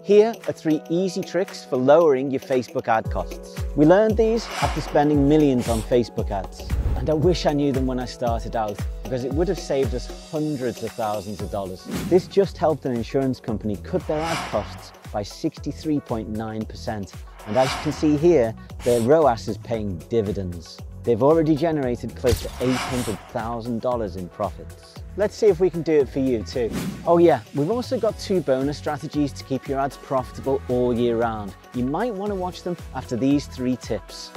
Here are 3 easy tricks for lowering your Facebook ad costs. We learned these after spending millions on Facebook ads. And I wish I knew them when I started out, because it would have saved us hundreds of thousands of dollars. This just helped an insurance company cut their ad costs by 63.9%. And as you can see here, their ROAS is paying dividends. They've already generated close to $800,000 in profits. Let's see if we can do it for you too. Oh yeah, we've also got 2 bonus strategies to keep your ads profitable all year round. You might want to watch them after these 3 tips.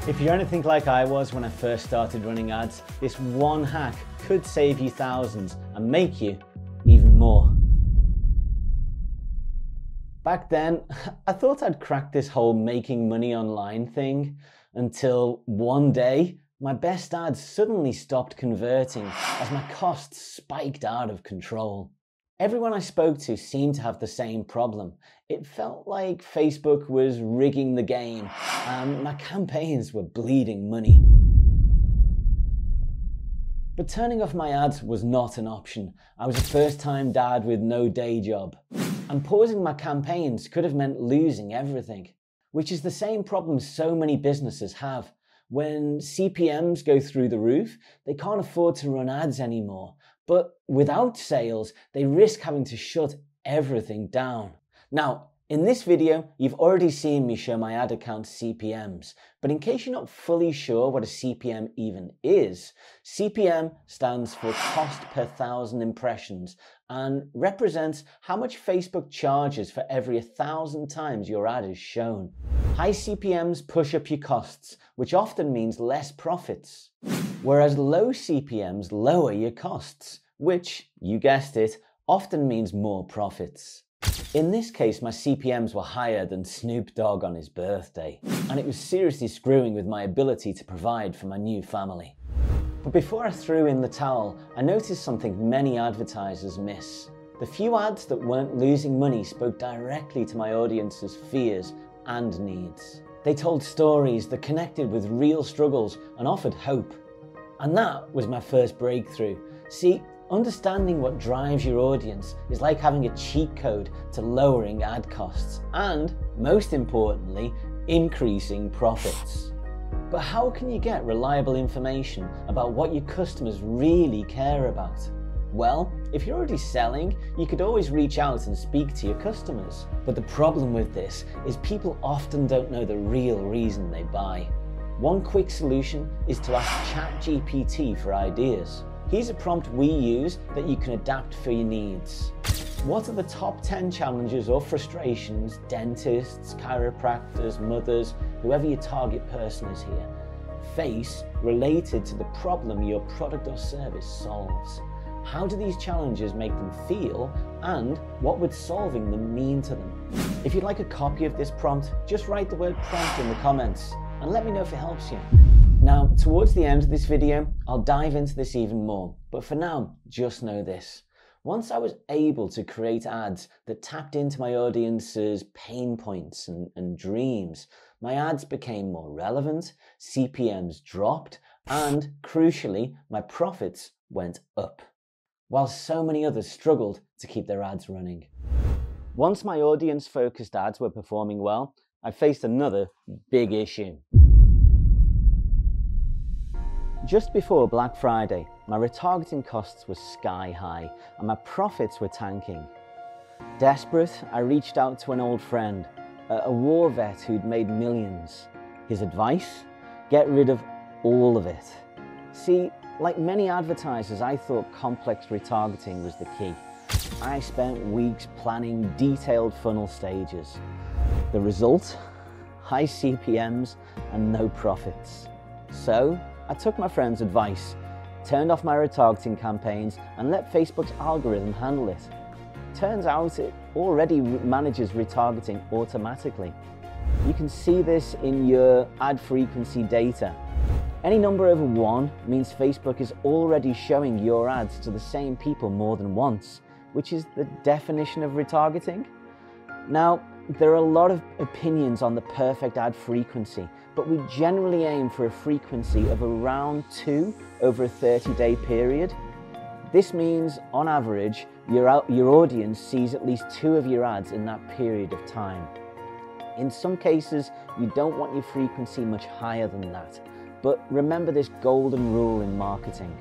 If you're anything like I was when I first started running ads, this one hack could save you thousands and make you even more. Back then, I thought I'd cracked this whole making money online thing until one day, my best ads suddenly stopped converting as my costs spiked out of control. Everyone I spoke to seemed to have the same problem. It felt like Facebook was rigging the game and my campaigns were bleeding money. But turning off my ads was not an option. I was a first-time dad with no day job. And pausing my campaigns could have meant losing everything, which is the same problem so many businesses have. When CPMs go through the roof, they can't afford to run ads anymore. But without sales, they risk having to shut everything down. Now, in this video, you've already seen me show my ad account CPMs, but in case you're not fully sure what a CPM even is, CPM stands for cost per 1,000 impressions and represents how much Facebook charges for every 1,000 times your ad is shown. High CPMs push up your costs, which often means less profits, whereas low CPMs lower your costs, which, you guessed it, often means more profits. In this case, my CPMs were higher than Snoop Dogg on his birthday, and it was seriously screwing with my ability to provide for my new family. But before I threw in the towel, I noticed something many advertisers miss. The few ads that weren't losing money spoke directly to my audience's fears and needs. They told stories that connected with real struggles and offered hope. And that was my first breakthrough. See, understanding what drives your audience is like having a cheat code to lowering ad costs and, most importantly, increasing profits. But how can you get reliable information about what your customers really care about? Well, if you're already selling, you could always reach out and speak to your customers. But the problem with this is people often don't know the real reason they buy. One quick solution is to ask ChatGPT for ideas. Here's a prompt we use that you can adapt for your needs. What are the top 10 challenges or frustrations dentists, chiropractors, mothers, whoever your target person is here, face related to the problem your product or service solves? How do these challenges make them feel, and what would solving them mean to them? If you'd like a copy of this prompt, just write the word prompt in the comments and let me know if it helps you. Now, towards the end of this video, I'll dive into this even more, but for now, just know this. Once I was able to create ads that tapped into my audience's pain points and dreams, my ads became more relevant, CPMs dropped, and crucially, my profits went up, while so many others struggled to keep their ads running. Once my audience-focused ads were performing well, I faced another big issue. Just before Black Friday, my retargeting costs were sky high and my profits were tanking. Desperate, I reached out to an old friend, a war vet who'd made millions. His advice? Get rid of all of it. See, like many advertisers, I thought complex retargeting was the key. I spent weeks planning detailed funnel stages. The result? High CPMs and no profits. So, I took my friend's advice, turned off my retargeting campaigns and let Facebook's algorithm handle it. Turns out it already manages retargeting automatically. You can see this in your ad frequency data. Any number over 1 means Facebook is already showing your ads to the same people more than once, which is the definition of retargeting. Now, there are a lot of opinions on the perfect ad frequency, but we generally aim for a frequency of around 2 over a 30-day period. This means, on average, your audience sees at least 2 of your ads in that period of time. In some cases, you don't want your frequency much higher than that, but remember this golden rule in marketing.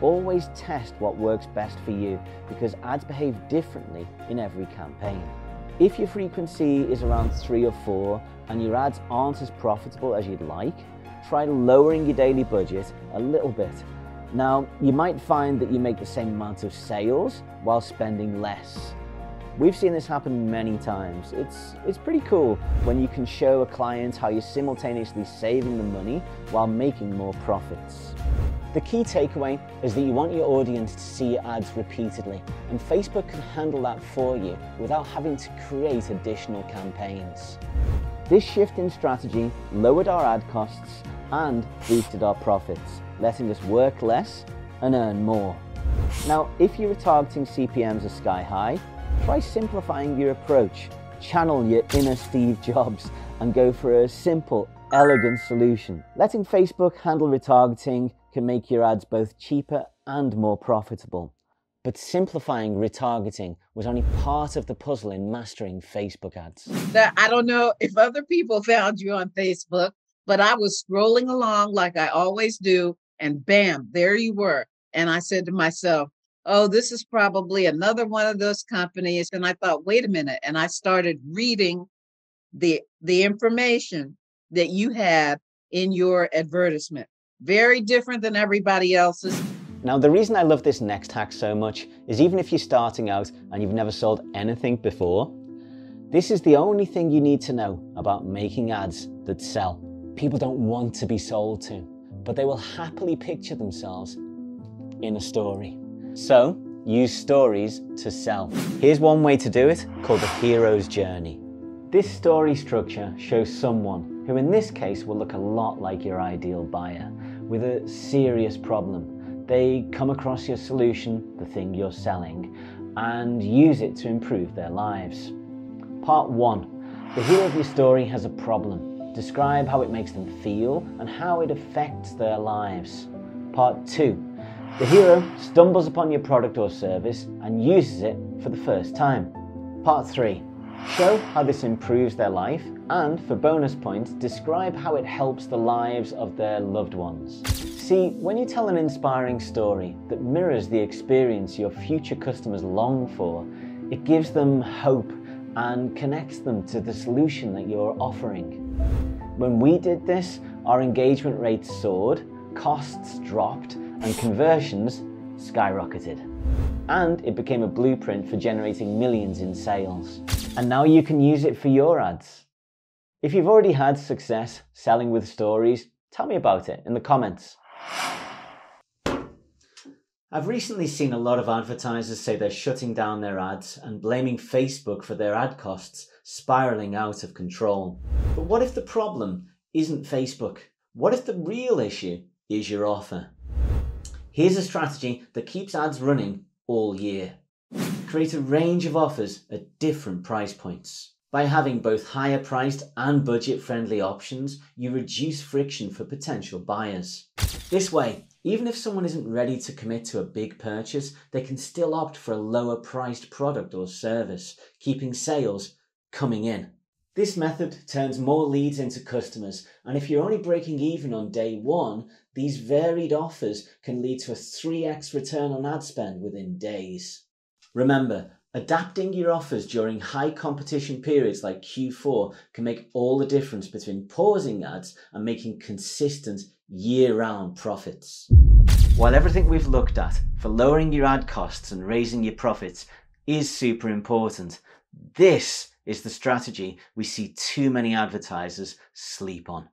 Always test what works best for you, because ads behave differently in every campaign. If your frequency is around 3 or 4 and your ads aren't as profitable as you'd like, try lowering your daily budget a little bit. Now, you might find that you make the same amount of sales while spending less. We've seen this happen many times. It's pretty cool when you can show a client how you're simultaneously saving them money while making more profits. The key takeaway is that you want your audience to see your ads repeatedly, and Facebook can handle that for you without having to create additional campaigns. This shift in strategy lowered our ad costs and boosted our profits, letting us work less and earn more. Now, if your retargeting CPMs are sky high, try simplifying your approach. Channel your inner Steve Jobs and go for a simple, elegant solution. Letting Facebook handle retargeting can make your ads both cheaper and more profitable. But simplifying retargeting was only part of the puzzle in mastering Facebook ads. I don't know if other people found you on Facebook, but I was scrolling along like I always do, and bam, there you were. And I said to myself, oh, this is probably another one of those companies. And I thought, wait a minute. And I started reading the information that you had in your advertisement. Very different than everybody else's. Now, the reason I love this next hack so much is even if you're starting out and you've never sold anything before, this is the only thing you need to know about making ads that sell. People don't want to be sold to, but they will happily picture themselves in a story. So, use stories to sell. Here's one way to do it, called the hero's journey. This story structure shows someone who in this case will look a lot like your ideal buyer, with a serious problem. They come across your solution, the thing you're selling, and use it to improve their lives. Part 1. The hero of your story has a problem. Describe how it makes them feel and how it affects their lives. Part 2. The hero stumbles upon your product or service and uses it for the first time. Part 3. Show how this improves their life, and for bonus points, describe how it helps the lives of their loved ones. See, when you tell an inspiring story that mirrors the experience your future customers long for, it gives them hope and connects them to the solution that you're offering. When we did this, our engagement rates soared, costs dropped, and conversions skyrocketed. And it became a blueprint for generating millions in sales. And now you can use it for your ads. If you've already had success selling with stories, tell me about it in the comments. I've recently seen a lot of advertisers say they're shutting down their ads and blaming Facebook for their ad costs spiraling out of control. But what if the problem isn't Facebook? What if the real issue is your offer? Here's a strategy that keeps ads running all year. Create a range of offers at different price points. By having both higher priced and budget friendly options, you reduce friction for potential buyers. This way, even if someone isn't ready to commit to a big purchase, they can still opt for a lower priced product or service, keeping sales coming in. This method turns more leads into customers, and if you're only breaking even on day one, these varied offers can lead to a 3x return on ad spend within days. Remember, adapting your offers during high competition periods like Q4 can make all the difference between pausing ads and making consistent year-round profits. While everything we've looked at for lowering your ad costs and raising your profits is super important, this is the strategy we see too many advertisers sleep on.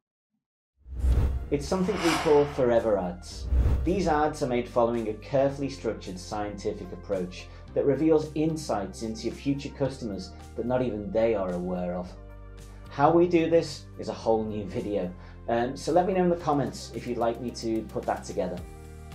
It's something we call forever ads. These ads are made following a carefully structured scientific approach that reveals insights into your future customers that not even they are aware of. How we do this is a whole new video, so let me know in the comments if you'd like me to put that together.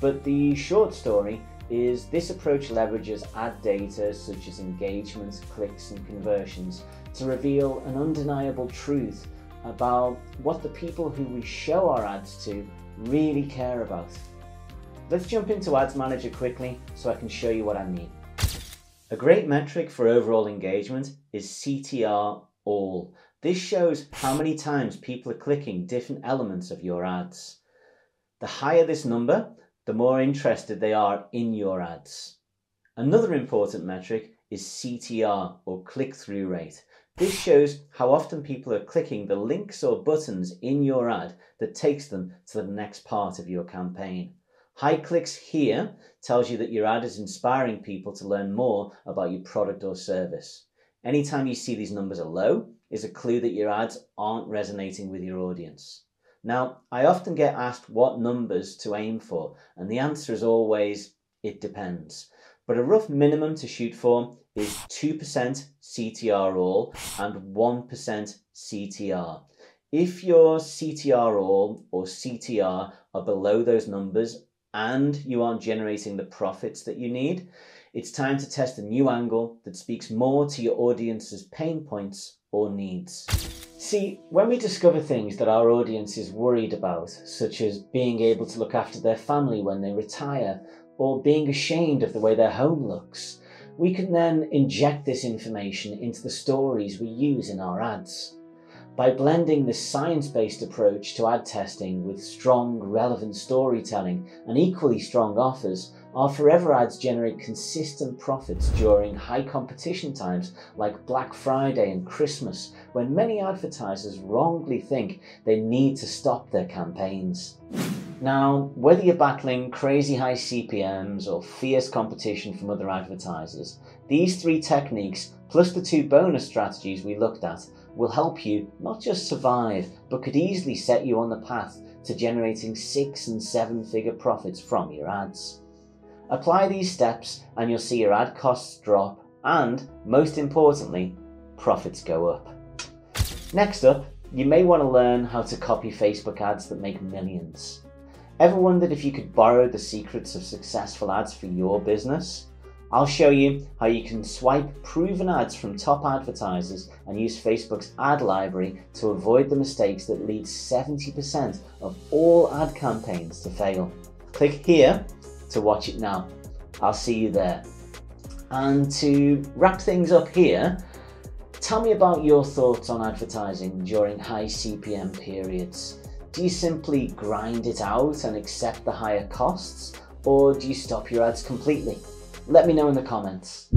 But the short story is this approach leverages ad data such as engagement, clicks and conversions to reveal an undeniable truth about what the people who we show our ads to really care about. Let's jump into Ads Manager quickly so I can show you what I mean. A great metric for overall engagement is CTR all. This shows how many times people are clicking different elements of your ads. The higher this number, the more interested they are in your ads. Another important metric is CTR, or click-through rate. This shows how often people are clicking the links or buttons in your ad that takes them to the next part of your campaign. High clicks here tells you that your ad is inspiring people to learn more about your product or service. Anytime you see these numbers are low is a clue that your ads aren't resonating with your audience. Now, I often get asked what numbers to aim for, and the answer is always, it depends. But a rough minimum to shoot for is 2% CTR all and 1% CTR. If your CTR all or CTR are below those numbers and you aren't generating the profits that you need, it's time to test a new angle that speaks more to your audience's pain points or needs. See, when we discover things that our audience is worried about, such as being able to look after their family when they retire, or being ashamed of the way their home looks, we can then inject this information into the stories we use in our ads. By blending this science-based approach to ad testing with strong, relevant storytelling and equally strong offers, our forever ads generate consistent profits during high competition times like Black Friday and Christmas, when many advertisers wrongly think they need to stop their campaigns. Now, whether you're battling crazy high CPMs or fierce competition from other advertisers, these three techniques, plus the two bonus strategies we looked at, will help you not just survive, but could easily set you on the path to generating 6- and 7-figure profits from your ads. Apply these steps and you'll see your ad costs drop and, most importantly, profits go up. Next up, you may want to learn how to copy Facebook ads that make millions. Ever wondered if you could borrow the secrets of successful ads for your business? I'll show you how you can swipe proven ads from top advertisers and use Facebook's ad library to avoid the mistakes that lead 70% of all ad campaigns to fail. Click here to watch it now. I'll see you there. And to wrap things up here, tell me about your thoughts on advertising during high CPM periods. Do you simply grind it out and accept the higher costs, or do you stop your ads completely? Let me know in the comments.